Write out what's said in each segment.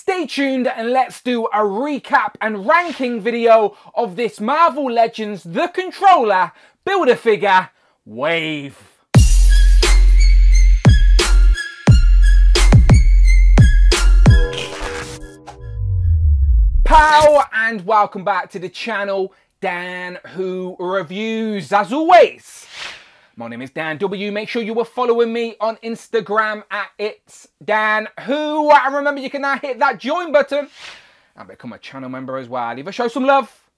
Stay tuned and let's do a recap and ranking video of this Marvel Legends The Controller Build-A-Figure Wave. Pow and welcome back to the channel, Dan Who Reviews. As always, my name is Dan W. Make sure you are following me on Instagram at It's Dan Who. And remember, you can now hit that join button and become a channel member as well. Either show some love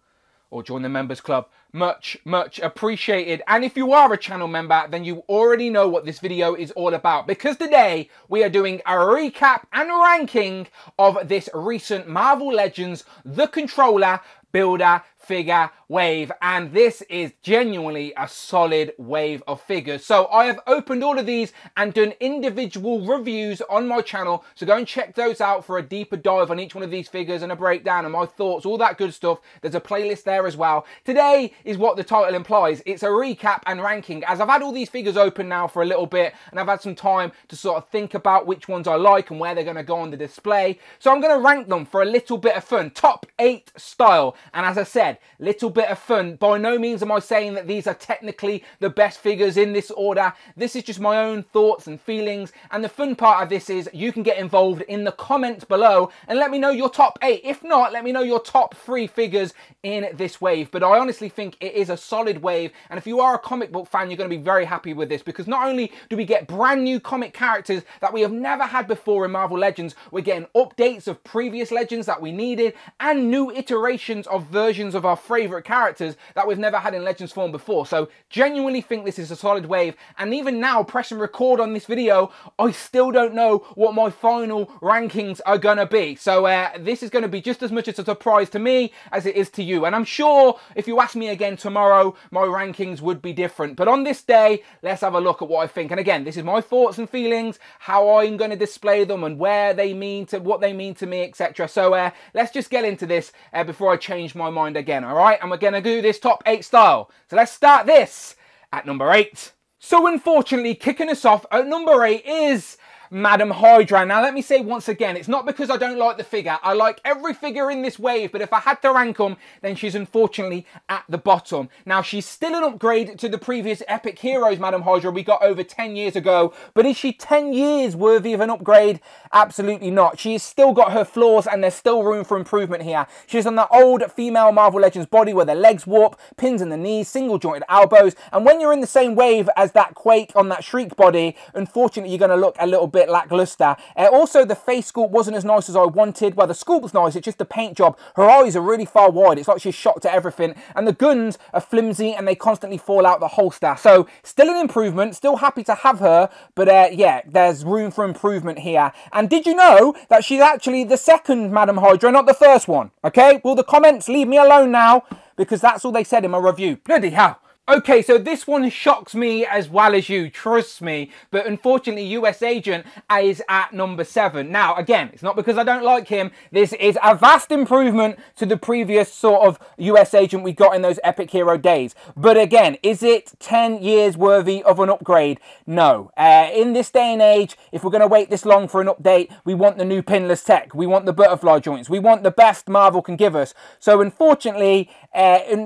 or join the members club. Much appreciated. And if you are a channel member, then you already know what this video is all about, because today we are doing a recap and ranking of this recent Marvel Legends The Controller Build-A-Figure Wave, and this is genuinely a solid wave of figures. So I have opened all of these and done individual reviews on my channel, so go and check those out for a deeper dive on each one of these figures and a breakdown and my thoughts, all that good stuff. There's a playlist there as well. Today is what the title implies. It's a recap and ranking, as I've had all these figures open now for a little bit and I've had some time to sort of think about which ones I like and where they're going to go on the display. So I'm going to rank them for a little bit of fun, top 8 style. And as I said, little bit of fun. By no means am I saying that these are technically the best figures in this order. This is just my own thoughts and feelings, and the fun part of this is you can get involved in the comments below and let me know your top 8. If not, let me know your top 3 figures in this wave. But I honestly think it is a solid wave, and if you are a comic book fan, you're going to be very happy with this, because not only do we get brand new comic characters that we have never had before in Marvel Legends, we're getting updates of previous Legends that we needed and new iterations of versions of our favourite characters that we've never had in Legends form before. So genuinely think this is a solid wave, and even now pressing record on this video, I still don't know what my final rankings are gonna be. So this is going to be just as much as a surprise to me as it is to you, and I'm sure if you ask me again tomorrow, my rankings would be different. But on this day, let's have a look at what I think. And again, this is my thoughts and feelings, how I'm going to display them and where they mean to, what they mean to me, etc. So let's just get into this before I change my mind again. All right, and we're going to do this top 8 style. So let's start this at number 8. So unfortunately, kicking us off at number 8 is Madam Hydra. Now let me say once again, it's not because I don't like the figure. I like every figure in this wave, but if I had to rank them, then she's unfortunately at the bottom. Now she's still an upgrade to the previous Epic Heroes Madam Hydra we got over 10 years ago, but is she 10 years worthy of an upgrade? Absolutely not. She's still got her flaws and there's still room for improvement here. She's on the old female Marvel Legends body where the legs warp, pins in the knees, single jointed elbows, and when you're in the same wave as that Quake on that Shriek body, unfortunately you're going to look a little bit lackluster. Also, the face sculpt wasn't as nice as I wanted. Well, the sculpt's nice, it's just the paint job. Her eyes are really far wide. It's like she's shocked at everything. And the guns are flimsy and they constantly fall out the holster. So, still an improvement. Still happy to have her. But yeah, there's room for improvement here. And did you know that she's actually the second Madam Hydra, not the first one? Okay? Will the comments leave me alone now? Because that's all they said in my review. Bloody hell. Okay, so this one shocks me as well as you, trust me, but unfortunately US Agent is at number 7. Now, again, it's not because I don't like him. This is a vast improvement to the previous sort of US Agent we got in those Epic Hero days. But again, is it 10 years worthy of an upgrade? No. In this day and age, if we're going to wait this long for an update, we want the new pinless tech. We want the butterfly joints. We want the best Marvel can give us. So unfortunately,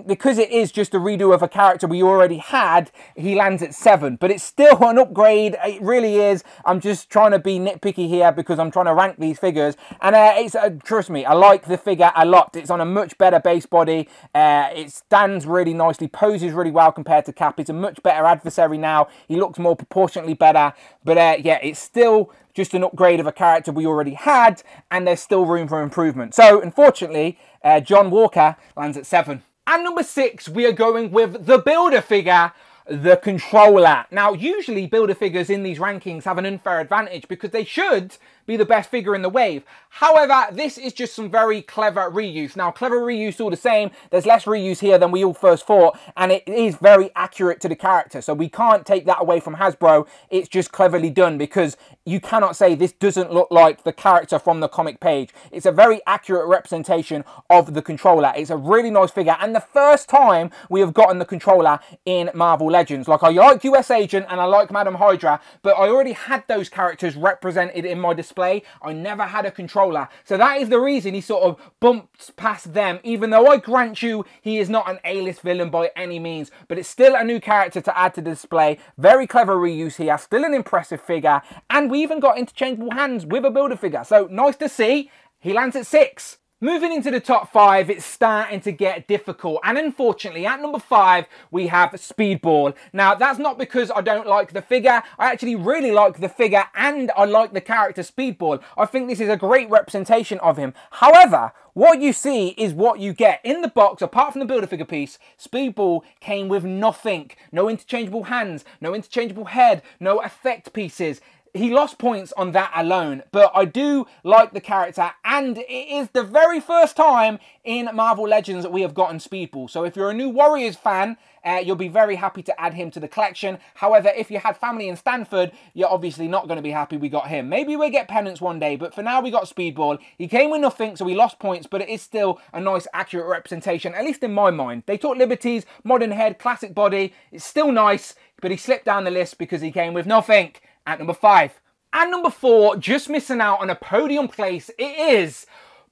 because it is just a redo of a character we already had, he lands at 7, but it's still an upgrade. It really is. I'm just trying to be nitpicky here because I'm trying to rank these figures, and it's trust me, I like the figure a lot. It's on a much better base body. It stands really nicely, poses really well compared to Cap. He's a much better adversary now. He looks more proportionately better, but yeah, it's still just an upgrade of a character we already had, and there's still room for improvement. So unfortunately, John Walker lands at 7. And number 6, we are going with the Build-A-Figure, The Controller. Now, usually Build-A-Figures in these rankings have an unfair advantage because they should be the best figure in the wave. However, this is just some very clever reuse. Now, clever reuse all the same. There's less reuse here than we all first thought, and it is very accurate to the character. So we can't take that away from Hasbro. It's just cleverly done because you cannot say this doesn't look like the character from the comic page. It's a very accurate representation of the controller. It's a really nice figure, and the first time we have gotten the controller in Marvel Legends. Like, I like US Agent and I like Madam Hydra, but I already had those characters represented in my display. I never had a controller, so that is the reason he sort of bumps past them, even though I grant you he is not an A-list villain by any means, but it's still a new character to add to the display. Very clever reuse here, still an impressive figure, and we even got interchangeable hands with a Build-A-Figure, so nice to see. He lands at 6. Moving into the top 5, it's starting to get difficult, and unfortunately at number 5 we have Speedball. Now, that's not because I don't like the figure. I actually really like the figure and I like the character Speedball. I think this is a great representation of him. However, what you see is what you get. In the box, apart from the Build-A-Figure piece, Speedball came with nothing. No interchangeable hands, no interchangeable head, no effect pieces. He lost points on that alone, but I do like the character, and it is the very first time in Marvel Legends that we have gotten Speedball. So if you're a new Warriors fan, you'll be very happy to add him to the collection. However, if you had family in Stanford, you're obviously not going to be happy we got him. Maybe we'll get Penance one day, but for now we got Speedball. He came with nothing, so we lost points, but it is still a nice, accurate representation, at least in my mind. They took liberties, modern head, classic body. It's still nice, but he slipped down the list because he came with nothing. At number 5. At number 4, just missing out on a podium place, it is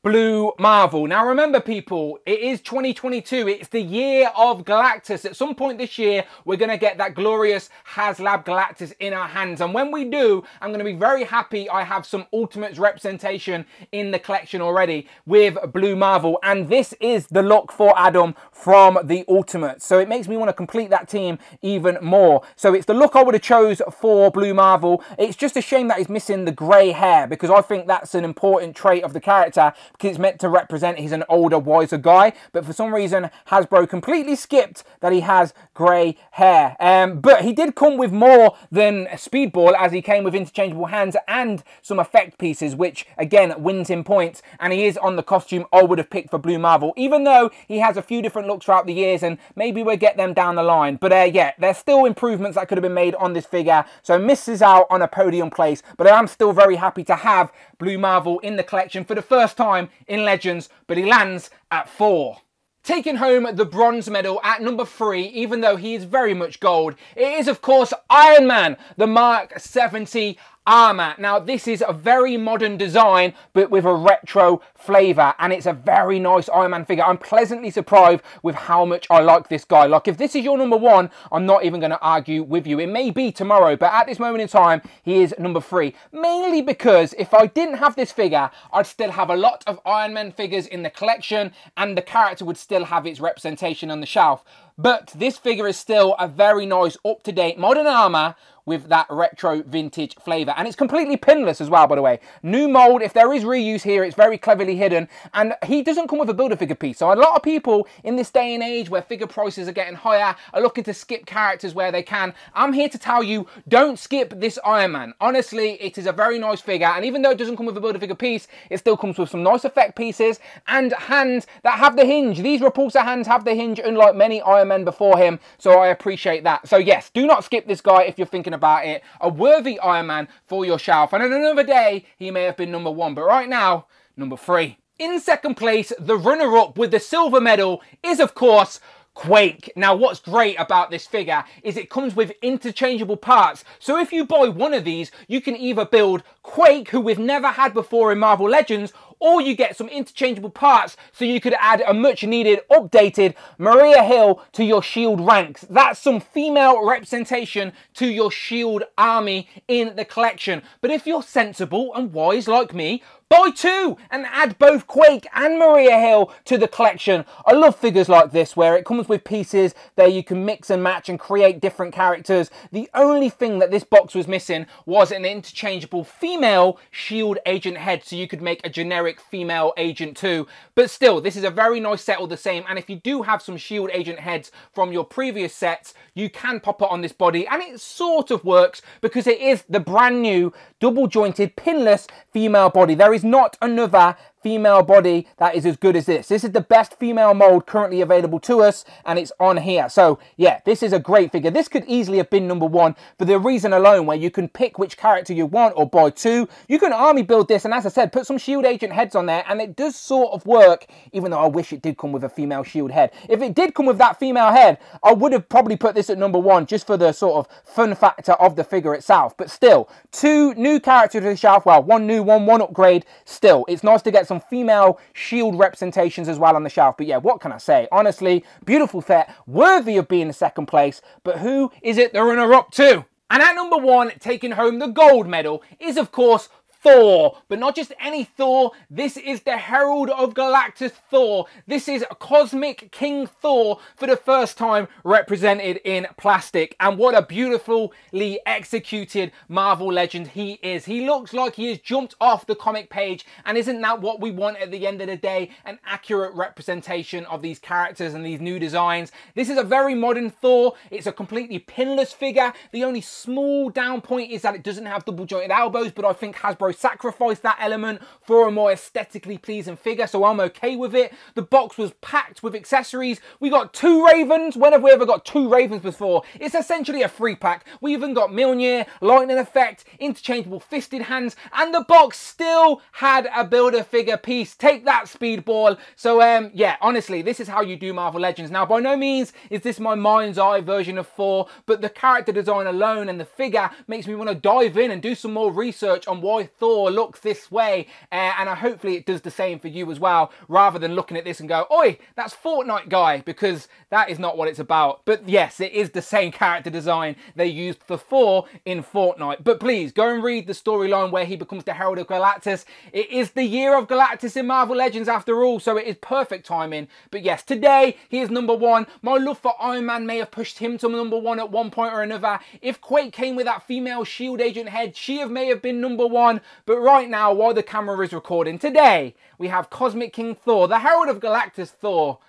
Blue Marvel. Now remember, people, it is 2022. It's the year of Galactus. At some point this year, we're going to get that glorious HasLab Galactus in our hands. And when we do, I'm going to be very happy I have some Ultimates representation in the collection already with Blue Marvel. And this is the look for Adam from the Ultimates. So it makes me want to complete that team even more. So it's the look I would have chose for Blue Marvel. It's just a shame that he's missing the grey hair, because I think that's an important trait of the character, because it's meant to represent he's an older, wiser guy, but for some reason Hasbro completely skipped that he has grey hair. But he did come with more than Speedball, as he came with interchangeable hands and some effect pieces, which again wins him points, and he is on the costume I would have picked for Blue Marvel, even though he has a few different looks throughout the years, and maybe we'll get them down the line. But yeah, there's still improvements that could have been made on this figure, so misses out on a podium place, but I am still very happy to have Blue Marvel in the collection for the first time in Legends, but he lands at 4. Taking home the bronze medal at number 3, even though he is very much gold, it is of course Iron Man, the Mark 70 armor. Now this is a very modern design, but with a retro flavor, and it's a very nice Iron Man figure. I'm pleasantly surprised with how much I like this guy. Like, if this is your number 1, I'm not even going to argue with you. It may be tomorrow, but at this moment in time, he is number 3. Mainly because if I didn't have this figure, I'd still have a lot of Iron Man figures in the collection, and the character would still have its representation on the shelf. But this figure is still a very nice, up-to-date modern armor with that retro vintage flavour. And it's completely pinless as well, by the way. New mould. If there is reuse here, it's very cleverly hidden. And he doesn't come with a Build-A-Figure piece. So a lot of people in this day and age where figure prices are getting higher are looking to skip characters where they can. I'm here to tell you, don't skip this Iron Man. Honestly, it is a very nice figure. And even though it doesn't come with a Build-A-Figure piece, it still comes with some nice effect pieces and hands that have the hinge. These repulsor hands have the hinge, unlike many Iron Men before him. So I appreciate that. So yes, do not skip this guy if you're thinking about it. A worthy Iron Man for your shelf, and on another day he may have been number 1, but right now number 3. In second place, the runner-up with the silver medal is of course Quake. Now what's great about this figure is it comes with interchangeable parts, so if you buy one of these you can either build Quake, who we've never had before in Marvel Legends, or you get some interchangeable parts so you could add a much needed updated Maria Hill to your SHIELD ranks. That's some female representation to your SHIELD army in the collection. But if you're sensible and wise like me, buy 2 and add both Quake and Maria Hill to the collection. I love figures like this where it comes with pieces that you can mix and match and create different characters. The only thing that this box was missing was an interchangeable female SHIELD agent head, so you could make a generic female agent too. But still, this is a very nice set all the same, and if you do have some SHIELD agent heads from your previous sets, you can pop it on this body, and it sort of works because it is the brand new double jointed pinless female body. There is not another female body that is as good as this. This is the best female mold currently available to us, and it's on here. So yeah, this is a great figure. This could easily have been #1 for the reason alone where you can pick which character you want or buy 2. You can army build this, and as I said, put some shield agent heads on there, and it does sort of work, even though I wish it did come with a female shield head. If it did come with that female head, I would have probably put this at #1 just for the sort of fun factor of the figure itself. But still, 2 new characters to the shelf. Well, 1 new one upgrade. Still, it's nice to get some female shield representations as well on the shelf. But yeah, what can I say? Honestly, beautiful set, worthy of being in 2nd place. But who is it the runner-up to? And at #1, taking home the gold medal, is of course Thor, but not just any Thor. This is the Herald of Galactus Thor. This is Cosmic King Thor for the first time represented in plastic. And what a beautifully executed Marvel Legend he is. He looks like he has jumped off the comic page, and isn't that what we want at the end of the day? An accurate representation of these characters and these new designs. This is a very modern Thor. It's a completely pinless figure. The only small down point is that it doesn't have double jointed elbows, but I think Hasbro sacrificed that element for a more aesthetically pleasing figure, so I'm okay with it. The box was packed with accessories. We got 2 Ravens. When have we ever got 2 Ravens before? It's essentially a 3-pack. We even got Mjolnir, lightning effect, interchangeable fisted hands, and the box still had a Build-A-Figure piece. Take that, Speedball. So yeah, honestly, this is how you do Marvel Legends. Now, by no means is this my mind's eye version of Thor, but the character design alone and the figure makes me want to dive in and do some more research on why Thor looks this way, and hopefully it does the same for you as well, rather than looking at this and go, oi, that's Fortnite guy, because that is not what it's about. But yes, it is the same character design they used for Thor in Fortnite. But please, go and read the storyline where he becomes the Herald of Galactus. It is the year of Galactus in Marvel Legends after all, so it is perfect timing. But yes, today he is #1. My love for Iron Man may have pushed him to #1 at one point or another. If Quake came with that female shield agent head, she may have been #1. But right now, while the camera is recording, today we have Cosmic King Thor, the Herald of Galactus Thor,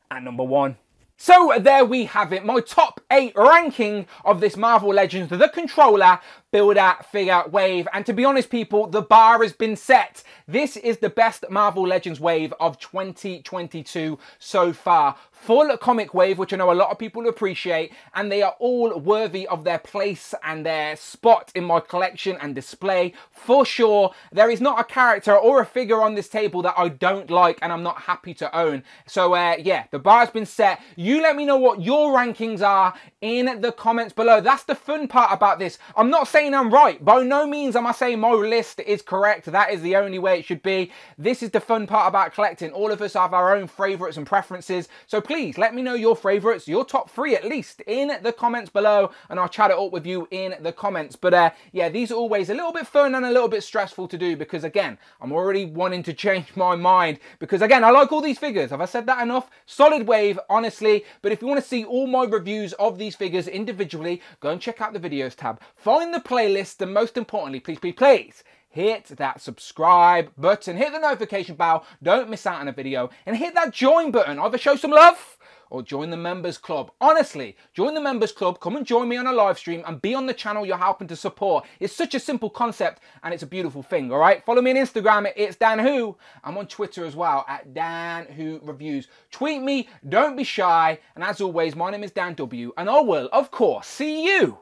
at #1. So there we have it, my top 8 ranking of this Marvel Legends, the Controller Build-A-Figure wave. And to be honest, people, the bar has been set. This is the best Marvel Legends wave of 2022 so far. Full comic wave, which I know a lot of people appreciate, and they are all worthy of their place and their spot in my collection and display for sure. There is not a character or a figure on this table that I don't like and I'm not happy to own. So yeah, the bar has been set. You let me know what your rankings are in the comments below. That's the fun part about this. I'm not saying I'm right. By no means am I saying my list is correct. That is the only way it should be. This is the fun part about collecting. All of us have our own favourites and preferences. So please let me know your favourites, your top 3 at least, in the comments below, and I'll chat it up with you in the comments. But yeah, these are always a little bit fun and a little bit stressful to do, because again, I'm already wanting to change my mind, because again, I like all these figures. Have I said that enough? Solid wave, honestly. But if you want to see all my reviews of these figures individually, go and check out the videos tab. Find the playlist, and most importantly, please, hit that subscribe button, hit the notification bell, don't miss out on a video, and hit that join button. Either show some love or join the members club. Honestly, join the members club, come and join me on a live stream and be on the channel you're helping to support. It's such a simple concept and it's a beautiful thing, all right? Follow me on Instagram, it's Dan Who. I'm on Twitter as well, at Dan Who Reviews. Tweet me, don't be shy, and as always, my name is Dan W, and I will, of course, see you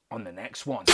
on the next one.